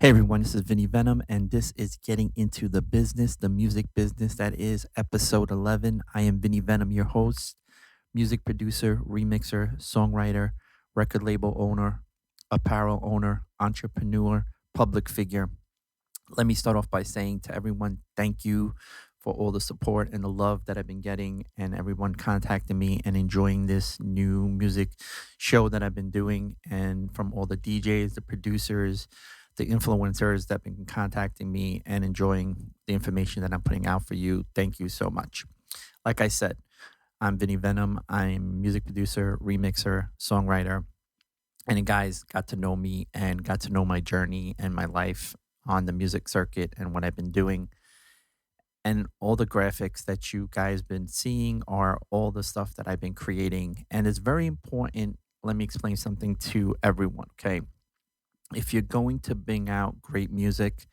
Hey everyone, this is Vinny Venom, and this is Getting Into the Business, the music business. That is episode 11. I am Vinny Venom, your host, music producer, remixer, songwriter, record label owner, apparel owner, entrepreneur, public figure. Let me start off by saying to everyone, thank you for all the support and the love that I've been getting, and everyone contacting me and enjoying this new music show that I've been doing. And from all the DJs, the producers, the influencers that have been contacting me and enjoying the information that I'm putting out for you, thank you so much. Like I said, I'm Vinny Venom. I'm music producer, remixer, songwriter, and you guys got to know me and got to know my journey and my life on the music circuit and what I've been doing. And all the graphics that you guys been seeing are all the stuff that I've been creating. And it's very important. Let me explain something to everyone, okay? If you're going to bring out great music,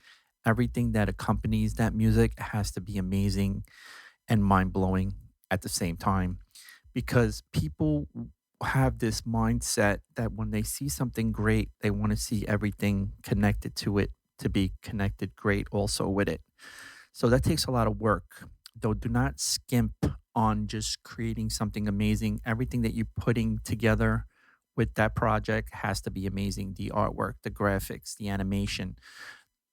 everything that accompanies that music has to be amazing and mind blowing at the same time because people have this mindset that when they see something great, they want to see everything connected to it to be connected great also with it. So that takes a lot of work. Though do not skimp on just creating something amazing. Everything that you're putting together with that project has to be amazing. The artwork, the graphics, the animation,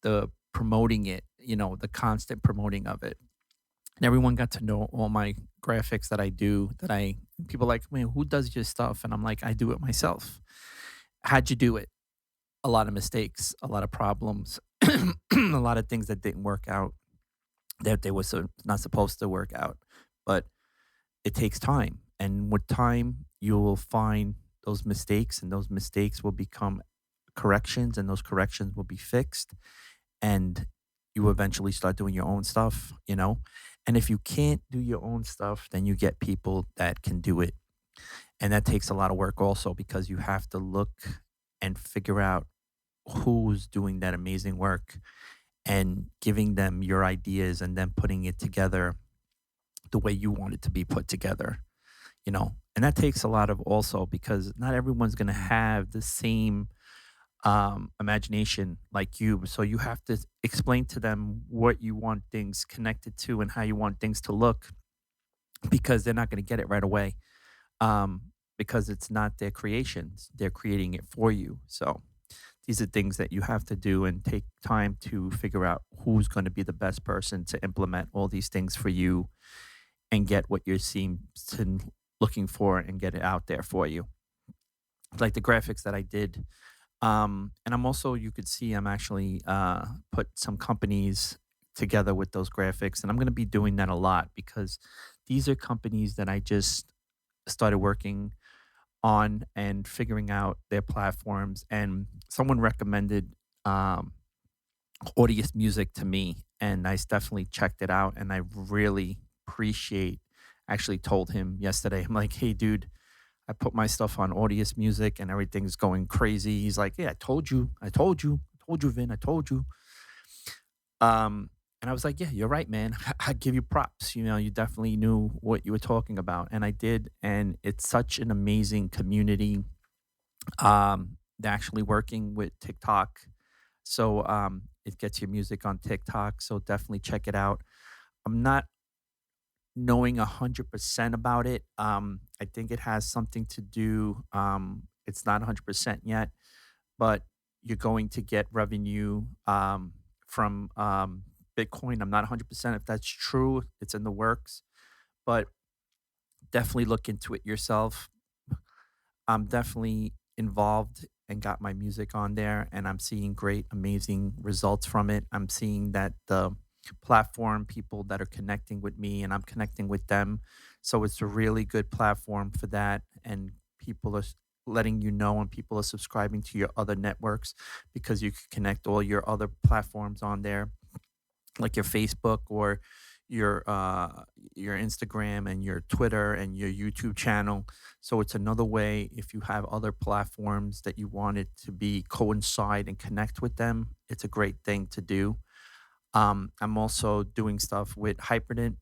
the promoting it, the constant promoting of it. And everyone got to know all my graphics that I do that I people like, man, who does your stuff? And I'm like, I do it myself. How'd you do it? A lot of mistakes, a lot of problems, a lot of things that didn't work out that they were not supposed to work out. But it takes time. And with time, you will find those mistakes, and those mistakes will become corrections, and those corrections will be fixed. And you eventually start doing your own stuff. And if you can't do your own stuff, then you get people that can do it. And that takes a lot of work also because you have to look and figure out who's doing that amazing work and giving them your ideas and then putting it together the way you want it to be put together. And that takes a lot of also because not everyone's going to have the same imagination like you. So you have to explain to them what you want things connected to and how you want things to look because they're not going to get it right away because it's not their creations. They're creating it for you. So these are things that you have to do and take time to figure out who's going to be the best person to implement all these things for you and get what you're seeing to looking for and get it out there for you. Like the graphics that I did. And I'm also, you could see, I'm actually put some companies together with those graphics. And I'm going to be doing that a lot because these are companies that I just started working on and figuring out their platforms. And someone recommended Audius Music to me, and I definitely checked it out. And I really appreciate. Actually, told him yesterday. I'm like, hey, dude, I put my stuff on Audius Music, and everything's going crazy. He's like, yeah, I told you, Vin, I told you. And I was like, yeah, you're right, man. I give you props. You definitely knew what you were talking about. And I did. And it's such an amazing community. They're actually working with TikTok. So it gets your music on TikTok. So definitely check it out. I'm not knowing 100% about it. I think it has something to do. It's not 100% yet, but you're going to get revenue from Bitcoin. I'm not 100% if that's true. It's in the works, but definitely look into it yourself. I'm definitely involved and got my music on there, and I'm seeing great, amazing results from it. I'm seeing that the platform people that are connecting with me and I'm connecting with them. So it's a really good platform for that. And people are letting you know, and people are subscribing to your other networks because you can connect all your other platforms on there, like your Facebook or your Instagram and your Twitter and your YouTube channel. So it's another way if you have other platforms that you want it to be coincide and connect with them. It's a great thing to do. I'm also doing stuff with Hyperdent.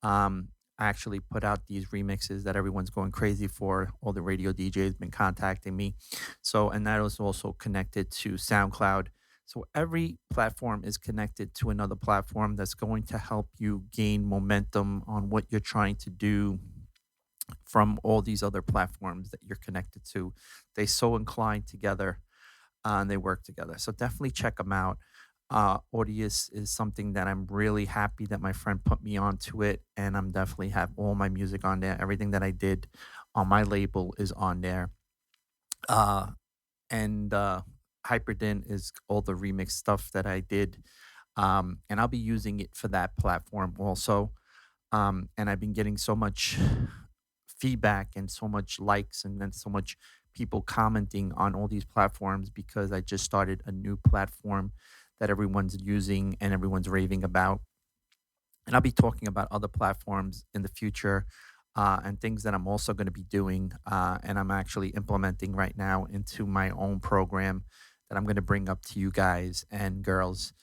I actually put out these remixes that everyone's going crazy for. All the radio DJs been contacting me. So, and that is also connected to SoundCloud. So every platform is connected to another platform that's going to help you gain momentum on what you're trying to do from all these other platforms that you're connected to. They so incline together and they work together. So definitely check them out. Audius is something that I'm really happy that my friend put me onto it, and I'm definitely have all my music on there. Everything that I did on my label is on there. Uh, and Hyperdin is all the remix stuff that I did, and I'll be using it for that platform also. And I've been getting so much feedback and so much likes and then so much people commenting on all these platforms because I just started a new platform that everyone's using and everyone's raving about. And I'll be talking about other platforms in the future and things that I'm also going to be doing. And I'm actually implementing right now into my own program that I'm going to bring up to you guys and girls.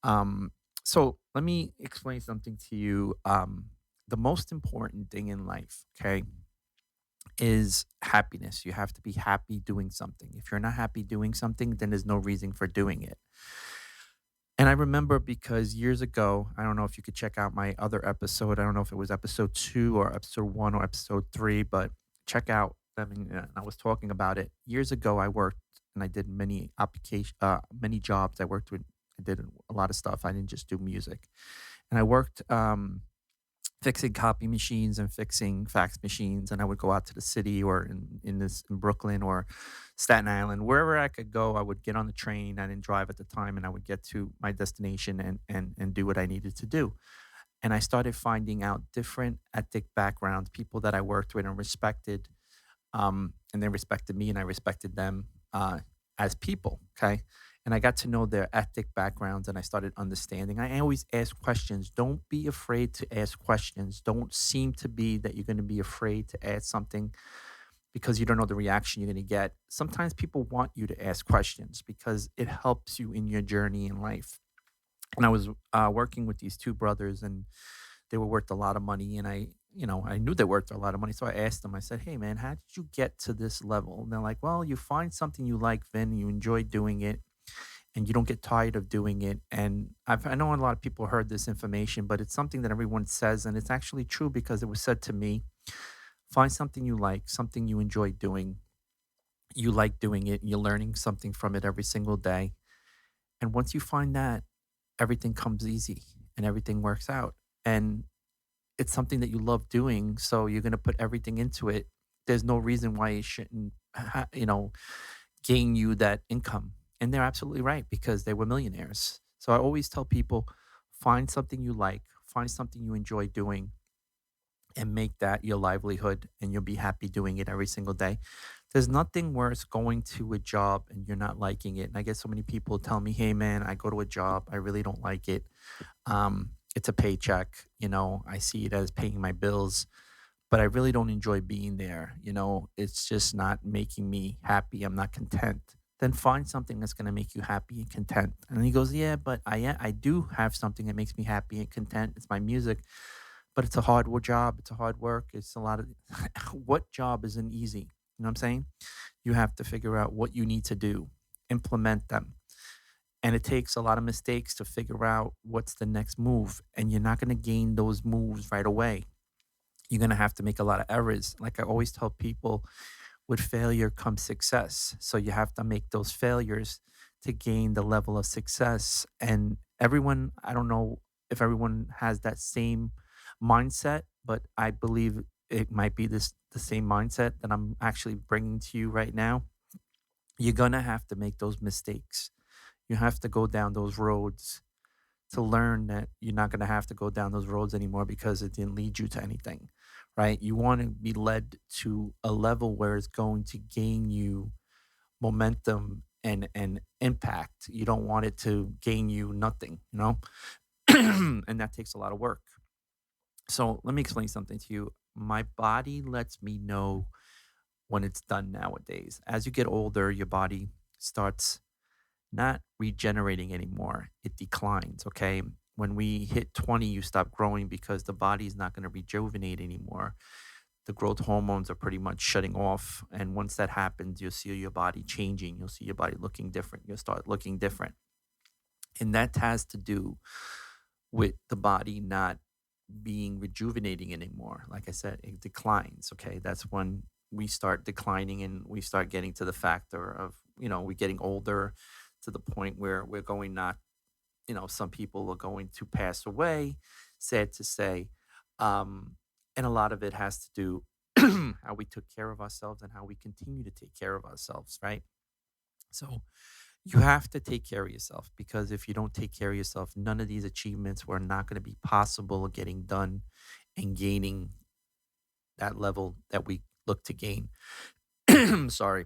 Um, so let me explain something to you. The most important thing in life, okay, is happiness. You have to be happy doing something. If you're not happy doing something, then there's no reason for doing it. And I remember because years ago, I don't know if you could check out my other episode. I don't know if it was episode 2 or episode 1 or episode 3, but check out. I mean, I was talking about it years ago. I worked and I did many jobs. I did a lot of stuff. I didn't just do music, and I worked fixing copy machines and fixing fax machines. And I would go out to the city or in Brooklyn or Staten Island, wherever I could go. I would get on the train. I didn't drive at the time, and I would get to my destination and do what I needed to do. And I started finding out different ethnic backgrounds, people that I worked with and respected, and they respected me and I respected them as people. Okay. And I got to know their ethnic backgrounds and I started understanding. I always ask questions. Don't be afraid to ask questions. Don't seem to be that you're going to be afraid to ask something because you don't know the reaction you're going to get. Sometimes people want you to ask questions because it helps you in your journey in life. And I was working with these two brothers, and they were worth a lot of money. And I knew they worth a lot of money. So I asked them, I said, "Hey, man, how did you get to this level?" And they're like, "Well, you find something you like, Vin, you enjoy doing it, and you don't get tired of doing it." And I know a lot of people heard this information, but it's something that everyone says. And it's actually true because it was said to me. Find something you like, something you enjoy doing. You like doing it, and you're learning something from it every single day. And once you find that, everything comes easy and everything works out. And it's something that you love doing, so you're going to put everything into it. There's no reason why it shouldn't, gain you that income. And they're absolutely right because they were millionaires. So I always tell people find something you like, find something you enjoy doing, and make that your livelihood, and you'll be happy doing it every single day. There's nothing worse going to a job and you're not liking it. And I get so many people tell me, "Hey, man, I go to a job, I really don't like it. It's a paycheck, I see it as paying my bills, but I really don't enjoy being there. It's just not making me happy. I'm not content." Then find something that's going to make you happy and content. And he goes, "Yeah, but I do have something that makes me happy and content. It's my music, but it's a job. It's a hard work. It's a lot of what job isn't easy? You know what I'm saying? You have to figure out what you need to do, implement them. And it takes a lot of mistakes to figure out what's the next move. And you're not going to gain those moves right away. You're going to have to make a lot of errors. Like I always tell people, with failure comes success. So you have to make those failures to gain the level of success. And everyone, I don't know if everyone has that same mindset, but I believe it might be the same mindset that I'm actually bringing to you right now. You're going to have to make those mistakes. You have to go down those roads to learn that you're not going to have to go down those roads anymore because it didn't lead you to anything, right? You want to be led to a level where it's going to gain you momentum and impact. You don't want it to gain you nothing. And that takes a lot of work. So let me explain something to you. My body lets me know when it's done nowadays. As you get older, your body starts not regenerating anymore. It declines, okay? When we hit 20, you stop growing because the body is not going to rejuvenate anymore. The growth hormones are pretty much shutting off. And once that happens, you'll see your body changing. You'll see your body looking different. You'll start looking different. And that has to do with the body not being rejuvenating anymore. Like I said, it declines. Okay. That's when we start declining and we start getting to the factor of, we're getting older to the point where we're going not, some people are going to pass away, sad to say. And a lot of it has to do how we took care of ourselves and how we continue to take care of ourselves, right? So you have to take care of yourself, because if you don't take care of yourself, none of these achievements were not going to be possible of getting done and gaining that level that we look to gain. Sorry,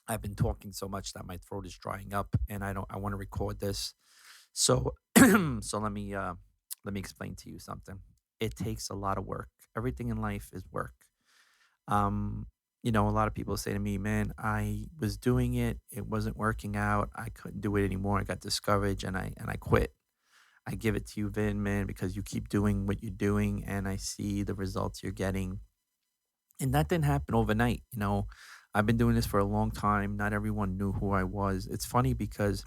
I've been talking so much that my throat is drying up, and I want to record this. So so let me explain to you something. It takes a lot of work. Everything in life is work. Um, a lot of people say to me, "Man, I was doing it. It wasn't working out. I couldn't do it anymore. I got discouraged and I quit." I give it to you, Vin, man, because you keep doing what you're doing and I see the results you're getting. And that didn't happen overnight. I've been doing this for a long time. Not everyone knew who I was. It's funny because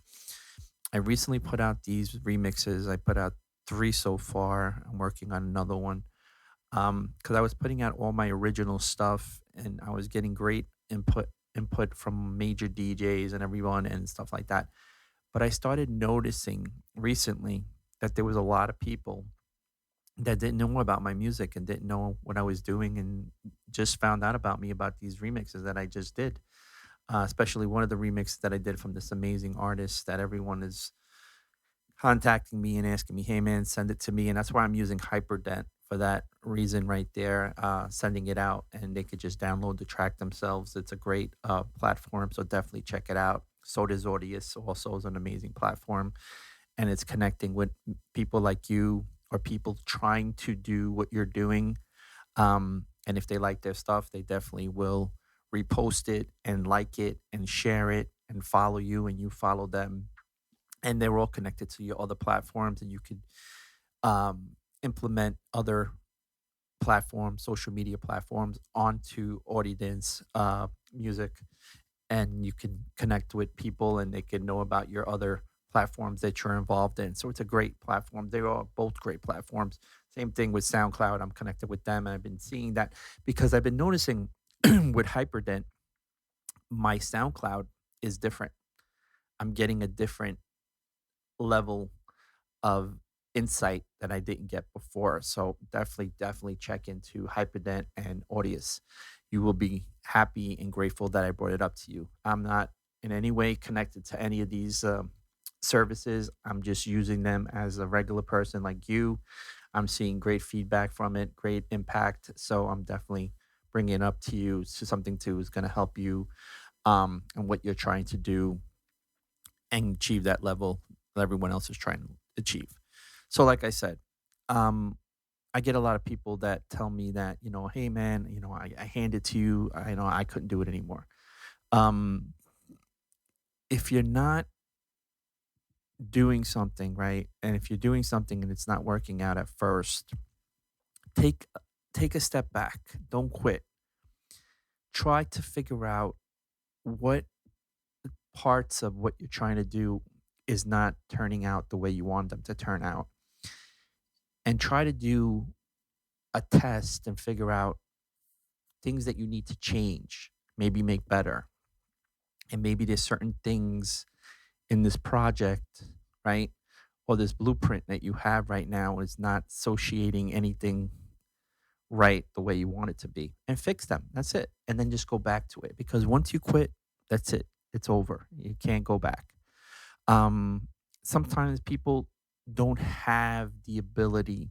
I recently put out these remixes. I put out three so far. I'm working on another one. Because I was putting out all my original stuff and I was getting great input from major DJs and everyone and stuff like that. But I started noticing recently that there was a lot of people that didn't know about my music and didn't know what I was doing and just found out about me about these remixes that I just did. Especially one of the remixes that I did from this amazing artist that everyone is contacting me and asking me, "Hey man, send it to me." And that's why I'm using Hyperdent for that reason right there, sending it out and they could just download the track themselves. It's a great platform, so definitely check it out. So does Audius, also is an amazing platform, and it's connecting with people like you or people trying to do what you're doing. And if they like their stuff, they definitely will repost it and like it and share it and follow you and you follow them, and they're all connected to your other platforms, and you could implement other platforms, social media platforms onto Audience music, and you can connect with people and they can know about your other platforms that you're involved in. So it's a great platform. They are both great platforms. Same thing with SoundCloud. I'm connected with them and I've been seeing that because I've been noticing with Hyperdent, my SoundCloud is different. I'm getting a different level of insight that I didn't get before. So definitely check into Hyperdent and Audius. You will be happy and grateful that I brought it up to you. I'm not in any way connected to any of these services. I'm just using them as a regular person like you. I'm seeing great feedback from it, great impact. So I'm definitely bringing it up to you to something too is going to help you and what you're trying to do and achieve that level that everyone else is trying to achieve. So, like I said, um, I get a lot of people that tell me that, "Hey man, I hand it to you. I know I couldn't do it anymore." Um, if you're not doing something right, and if you're doing something and it's not working out at first, take take a step back. Don't quit. Try to figure out what parts of what you're trying to do is not turning out the way you want them to turn out, and try to do a test and figure out things that you need to change, maybe make better. And maybe there's certain things in this project, right? Or this blueprint that you have right now is not associating anything right the way you want it to be. And fix them. That's it. And then just go back to it. Because once you quit, that's it. It's over. You can't go back. Um, Sometimes people don't have the ability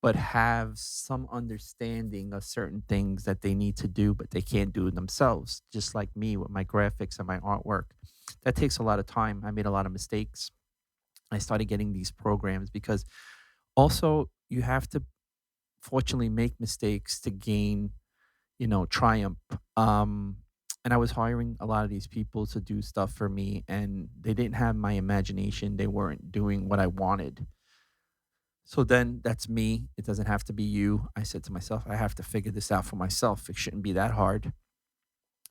but have some understanding of certain things that they need to do, but they can't do it themselves. Just like me with my graphics and my artwork. That takes a lot of time. I made a lot of mistakes. I started getting these programs because also you have to fortunately make mistakes to gain, triumph. And I was hiring a lot of these people to do stuff for me, and they didn't have my imagination. They weren't doing what I wanted. So then that's me. It doesn't have to be you. I said to myself, I have to figure this out for myself. It shouldn't be that hard.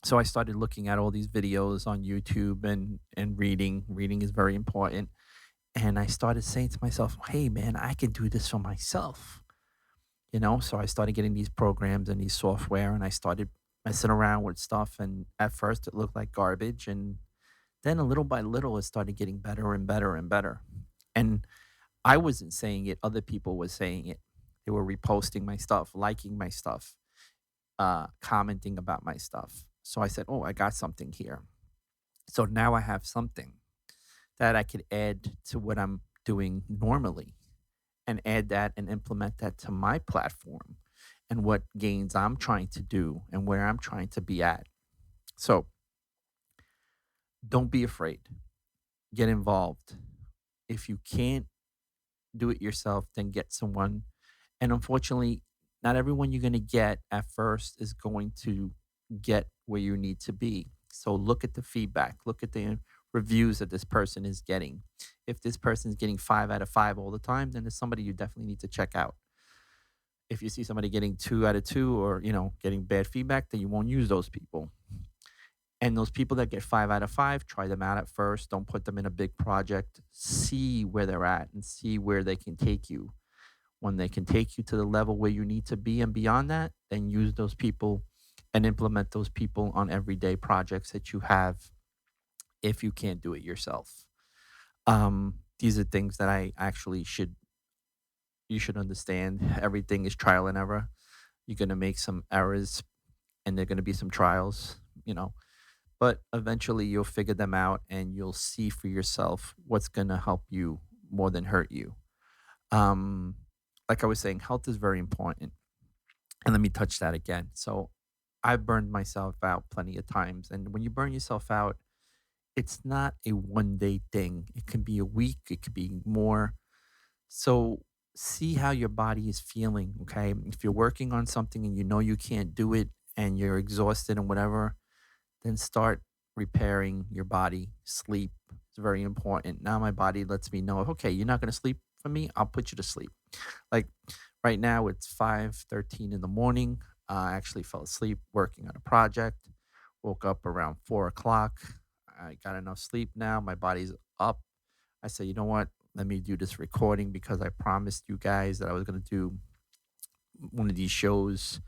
So I started looking at all these videos on YouTube and reading. Reading is very important. And I started saying to myself, hey man, I can do this for myself. So I started getting these programs and these software, and I started messing around with stuff. And at first it looked like garbage, and then a little by little it started getting better and better and better. And I wasn't saying it, other people were saying it. They were reposting my stuff, liking my stuff, commenting about my stuff. So I said, oh, I got something here. So now I have something that I could add to what I'm doing normally, and add that and implement that to my platform and what gains I'm trying to do and where I'm trying to be at. So don't be afraid. Get involved. If you can't do it yourself, then get someone. And unfortunately, not everyone you're going to get at first is going to get where you need to be. So look at the feedback, look at the reviews that this person is getting. If this person is getting 5 out of 5 all the time, then it's somebody you definitely need to check out. If you see somebody getting 2 out of 2, or getting bad feedback, then you won't use those people. And those people that get 5 out of 5, try them out at first. Don't put them in a big project. See where they're at and see where they can take you. When they can take you to the level where you need to be and beyond that, then use those people and implement those people on everyday projects that you have if you can't do it yourself. These are things that I actually should you should understand. Everything is trial and error. You're gonna make some errors, and there are gonna be some trials, but eventually you'll figure them out and you'll see for yourself what's gonna help you more than hurt you. Um, like I was saying, health is very important. And let me touch that again. So I've burned myself out plenty of times. And when you burn yourself out, it's not a 1 day thing. It can be a week, it could be more. So see how your body is feeling. Okay. If you're working on something and you know you can't do it and you're exhausted and whatever, then start repairing your body. Sleep is very important. Now my body lets me know, okay, you're not going to sleep for me. I'll put you to sleep. Like right now, it's 5:13 in the morning. I actually fell asleep working on a project. Woke up around 4 o'clock. I got enough sleep now. My body's up. I said, you know what? Let me do this recording because I promised you guys that I was going to do one of these shows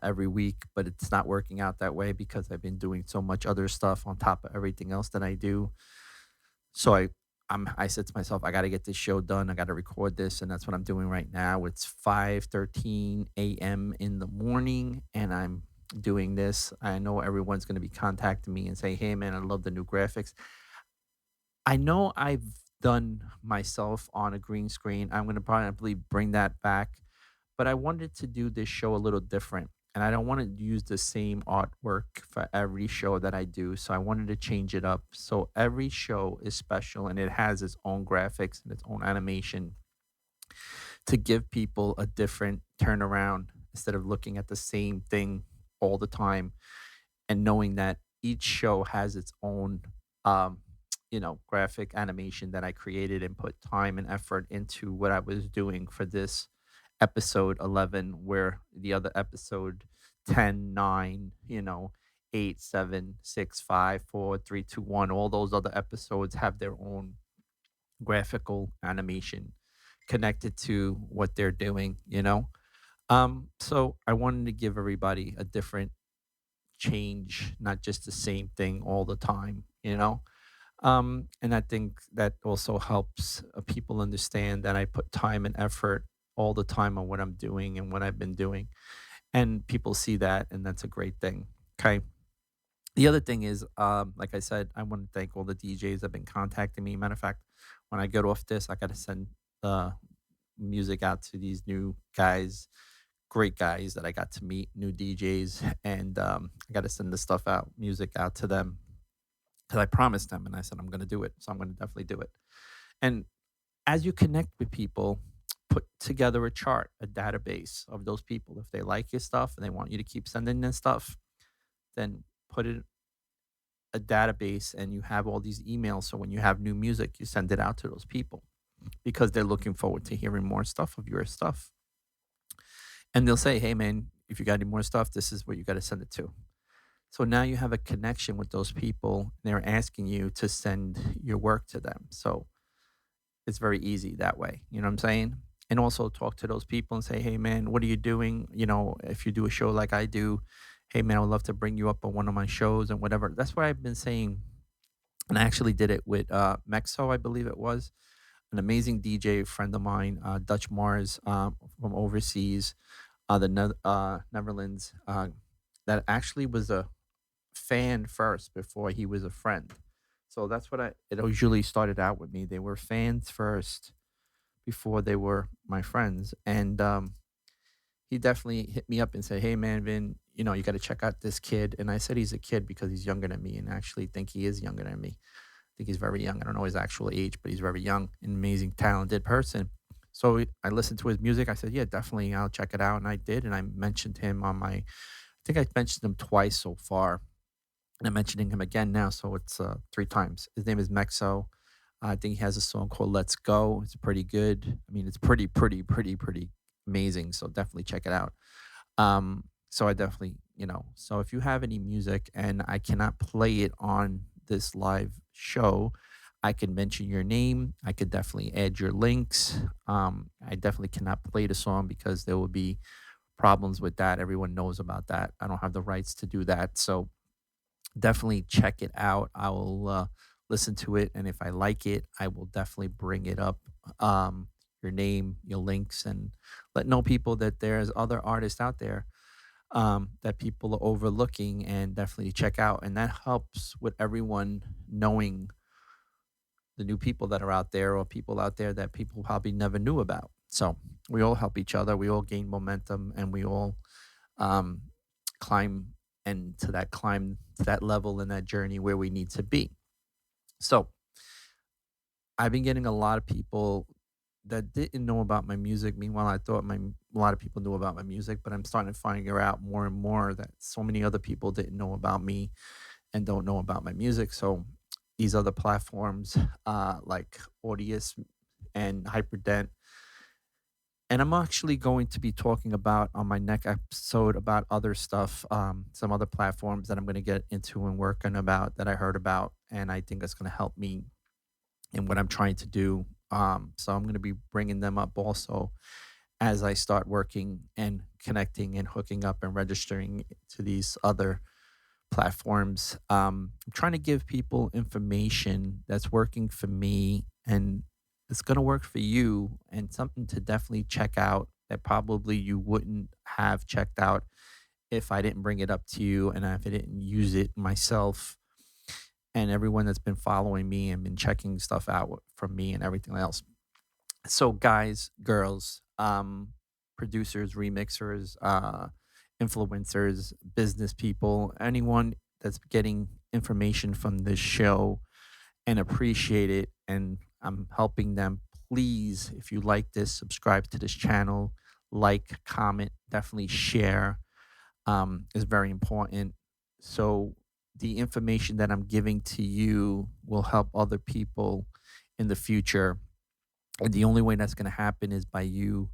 every week, but it's not working out that way because I've been doing so much other stuff on top of everything else that I do. So I said to myself, I got to get this show done. I got to record this, and that's what I'm doing right now. It's 5:13 a.m. in the morning, and I'm doing this. I know everyone's going to be contacting me and say, "Hey, man, I love the new graphics." I know I've done myself on a green screen. I'm going to probably bring that back, but I wanted to do this show a little different. And I don't want to use the same artwork for every show that I do. So I wanted to change it up. So every show is special and it has its own graphics and its own animation to give people a different turnaround instead of looking at the same thing all the time, and knowing that each show has its own um graphic animation that I created and put time and effort into what I was doing for this episode 11, where the other episode 10, 9, 8, 7, 6, 5, 4, 3, 2, 1, all those other episodes have their own graphical animation connected to what they're doing. So I wanted to give everybody a different change, not just the same thing all the time. And I think that also helps people understand that I put time and effort all the time on what I'm doing and what I've been doing. And people see that, and that's a great thing. Okay. The other thing is, like I said, I want to thank all the DJs that have been contacting me. Matter of fact, when I get off this, I got to send music out to these new guys, great guys that I got to meet, new DJs, and I got to send the stuff out, music out to them because I promised them, and I said I'm going to do it. So I'm going to definitely do it. And as you connect with people, put together a chart, a database of those people. If they like your stuff and they want you to keep sending them stuff, then put it a database and you have all these emails. So when you have new music, you send it out to those people because they're looking forward to hearing more stuff of your stuff. And they'll say, hey, man, if you got any more stuff, this is where you got to send it to. So now you have a connection with those people. They're asking you to send your work to them. So it's very easy that way. You know what I'm saying? And also talk to those people and say, hey, man, what are you doing? You know, if you do a show like I do, hey, man, I would love to bring you up on one of my shows and whatever. That's what I've been saying. And I actually did it with Mexo, I believe it was an amazing DJ friend of mine, Dutch Mars from overseas, Netherlands, that actually was a fan first before he was a friend. So that's what it usually started out with me. They were fans first before they were my friends. And he definitely hit me up and said, hey, man, Vin, you know, you got to check out this kid. And I said he's a kid because he's younger than me and I actually think he is younger than me. I think he's very young. I don't know his actual age, but he's very young, an amazing, talented person. So I listened to his music. I said, yeah, definitely, I'll check it out. And I did. And I mentioned him on I think I mentioned him twice so far. And I'm mentioning him again now. So it's three times. His name is Mexo. I think he has a song called Let's Go. It's pretty good. I mean, it's pretty amazing. So definitely check it out. So I definitely, you know, so if you have any music and I cannot play it on this live show, I can mention your name. I could definitely add your links. I definitely cannot play the song because there will be problems with that. Everyone knows about that. I don't have the rights to do that. So definitely check it out. I will listen to it. And if I like it, I will definitely bring it up. Your name, your links, and let know people that there's other artists out there that people are overlooking and definitely check out. And that helps with everyone knowing the new people that are out there or people out there that people probably never knew about. So we all help each other. We all gain momentum and we all um, climb and climb to that level in that journey where we need to be. So I've been getting a lot of people that didn't know about my music. Meanwhile, I thought a lot of people knew about my music, but I'm starting to figure out more and more that so many other people didn't know about me and don't know about my music. So these other platforms like Audius and Hyperdent, and I'm actually going to be talking about on my next episode about other stuff, some other platforms that I'm going to get into and working about that I heard about, and I think that's going to help me in what I'm trying to do. So I'm going to be bringing them up also as I start working and connecting and hooking up and registering to these other platforms. I'm trying to give people information that's working for me and it's going to work for you and something to definitely check out that probably you wouldn't have checked out if I didn't bring it up to you and if I didn't use it myself. And everyone that's been following me and been checking stuff out from me and everything else. So, guys, girls, producers, remixers, influencers, business people, anyone that's getting information from this show and appreciate it, and I'm helping them. Please, if you like this, subscribe to this channel, like, comment, definitely share. Is very important. So the information that I'm giving to you will help other people in the future. And the only way that's going to happen is by you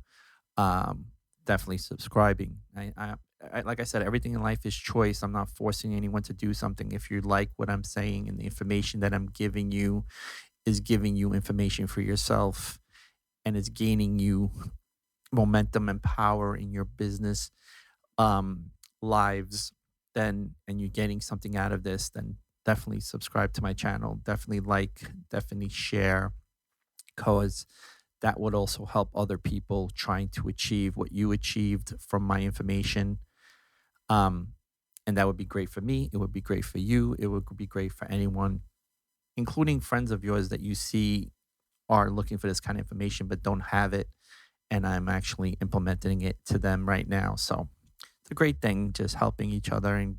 um, definitely subscribing. Like I said, everything in life is choice. I'm not forcing anyone to do something. If you like what I'm saying and the information that I'm giving you is giving you information for yourself and it's gaining you momentum and power in your business lives, then and you're getting something out of this, then definitely subscribe to my channel. Definitely like, definitely share, because that would also help other people trying to achieve what you achieved from my information. Um, and that would be great for me. It would be great for you. It would be great for anyone, including friends of yours that you see are looking for this kind of information but don't have it. And I'm actually implementing it to them right now. So it's a great thing, just helping each other. And,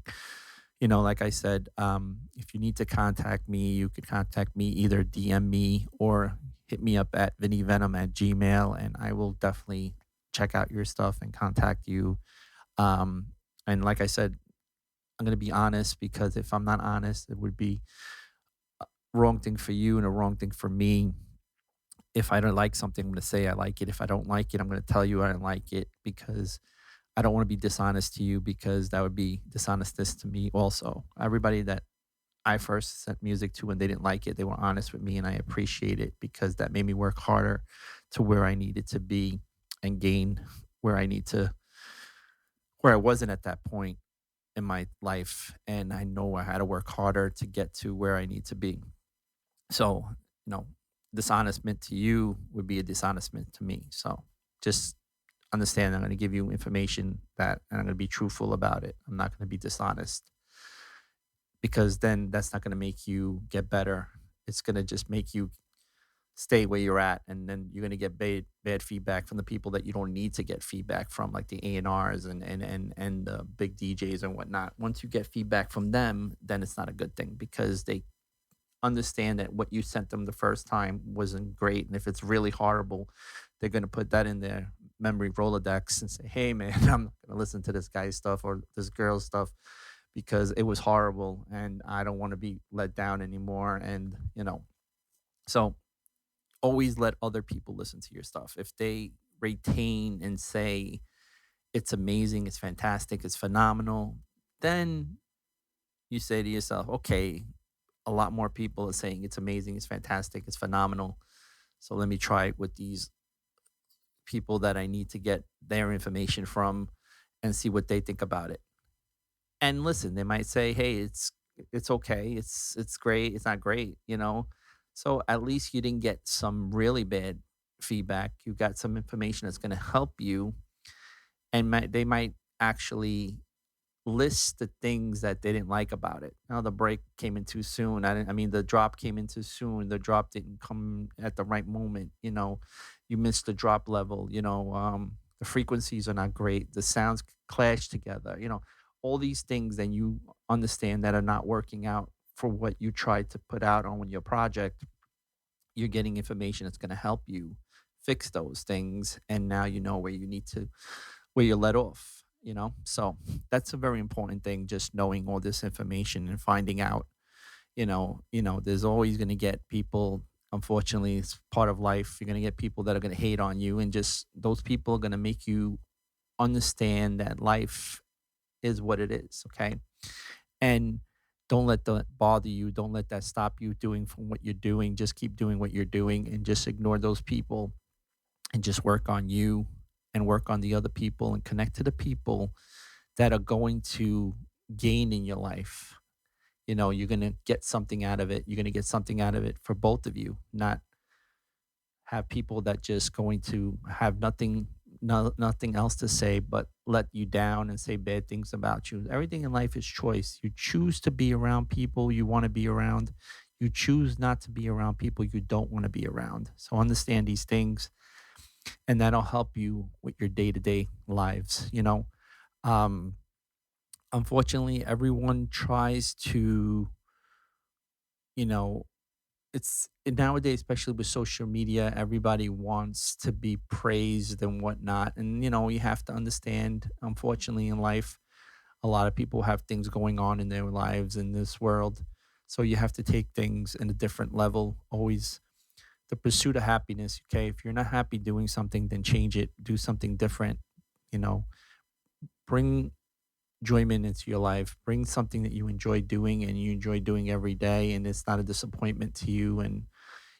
you know, like I said, if you need to contact me, you could contact me, either DM me or hit me up at Vinny Venom at Gmail, and I will definitely check out your stuff and contact you. And like I said, I'm going to be honest, because if I'm not honest, it would be wrong thing for you and a wrong thing for me. If I don't like something, I'm going to say I like it. If I don't like it, I'm going to tell you I don't like it, because I don't want to be dishonest to you because that would be dishonestness to me also. Everybody that I first sent music to and they didn't like it, they were honest with me and I appreciate it because that made me work harder to where I needed to be and gain where I need to where I wasn't at that point in my life, and I know I had to work harder to get to where I need to be. So, you know, dishonestment to you would be a dishonestment to me. So just understand I'm going to give you information that and I'm going to be truthful about it. I'm not going to be dishonest because then that's not going to make you get better. It's going to just make you stay where you're at, and then you're going to get bad feedback from the people that you don't need to get feedback from, like the A&Rs and the big DJs and whatnot. Once you get feedback from them, then it's not a good thing because they understand that what you sent them the first time wasn't great, and if it's really horrible, they're going to put that in their memory Rolodex and say, "Hey, man, I'm not going to listen to this guy's stuff or this girl's stuff because it was horrible, and I don't want to be let down anymore." And so always let other people listen to your stuff. If they retain and say it's amazing, it's fantastic, it's phenomenal, then you say to yourself, okay, a lot more people are saying it's amazing, it's fantastic, it's phenomenal. So let me try it with these people that I need to get their information from and see what they think about it. And listen, they might say, "Hey, it's okay. It's great. It's not great." So at least you didn't get some really bad feedback. You got some information that's going to help you, and they might actually list the things that they didn't like about it. Now the break came in too soon. I mean, the drop came in too soon. The drop didn't come at the right moment. You missed the drop level. The frequencies are not great. The sounds clash together. All these things. Then you understand that are not working out for what you tried to put out on your project. You're getting information that's going to help you fix those things, and now you know where you're let off. So that's a very important thing, just knowing all this information and finding out. There's always going to get people, unfortunately it's part of life, you're going to get people that are going to hate on you, and just those people are going to make you understand that life is what it is. Okay. And don't let that bother you, don't let that stop you doing from what you're doing. Just keep doing what you're doing and just ignore those people and just work on you and work on the other people and connect to the people that are going to gain in your life. You're going to get something out of it. You're going to get something out of it for both of you, not have people that just going to have nothing, nothing else to say but let you down and say bad things about you. Everything in life is choice. You choose to be around people you want to be around. You choose not to be around people you don't want to be around. So understand these things, and that'll help you with your day-to-day lives. um Unfortunately, everyone tries to, you know it's nowadays, especially with social media, everybody wants to be praised and whatnot. And you have to understand, unfortunately, in life, a lot of people have things going on in their lives in this world. So you have to take things in a different level. Always the pursuit of happiness. Okay. If you're not happy doing something, then change it, do something different. You know, bring enjoyment into your life, bring something that you enjoy doing and you enjoy doing every day. And it's not a disappointment to you, and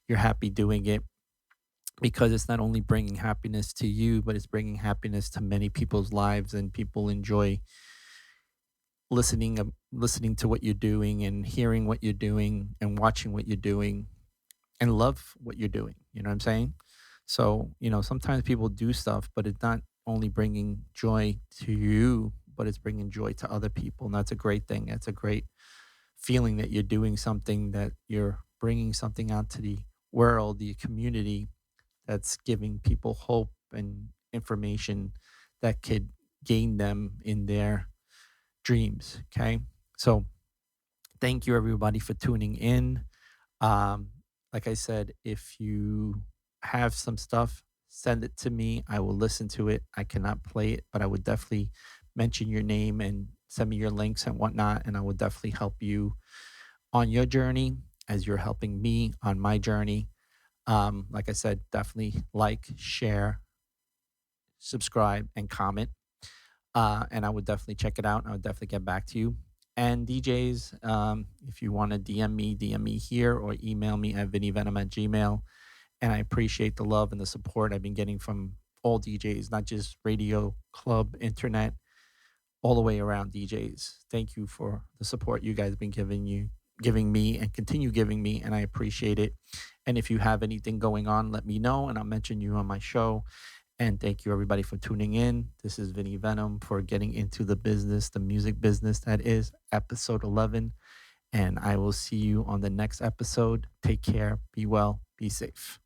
you're happy doing it, because it's not only bringing happiness to you, but it's bringing happiness to many people's lives, and people enjoy listening to what you're doing and hearing what you're doing and watching what you're doing and love what you're doing. You know what I'm saying? So, sometimes people do stuff, but it's not only bringing joy to you, but it's bringing joy to other people. And that's a great thing. That's a great feeling that you're doing something, that you're bringing something out to the world, the community, that's giving people hope and information that could gain them in their dreams. Okay. So thank you everybody for tuning in. Um, like I said, if you have some stuff, send it to me. I will listen to it. I cannot play it, but I would definitely mention your name and send me your links and whatnot. And I will definitely help you on your journey as you're helping me on my journey. Like I said, definitely like, share, subscribe, and comment. And I would definitely check it out. And I would definitely get back to you. And DJs, if you want to DM me here or email me at vinnyvenom at gmail. And I appreciate the love and the support I've been getting from all DJs, not just radio, club, internet, all the way around DJs. Thank you for the support you guys been giving me and continue giving me, and I appreciate it. And if you have anything going on, let me know and I'll mention you on my show. And thank you everybody for tuning in. This is Vinny Venom for getting into the business, the music business that is episode 11. And I will see you on the next episode. Take care, be well, be safe.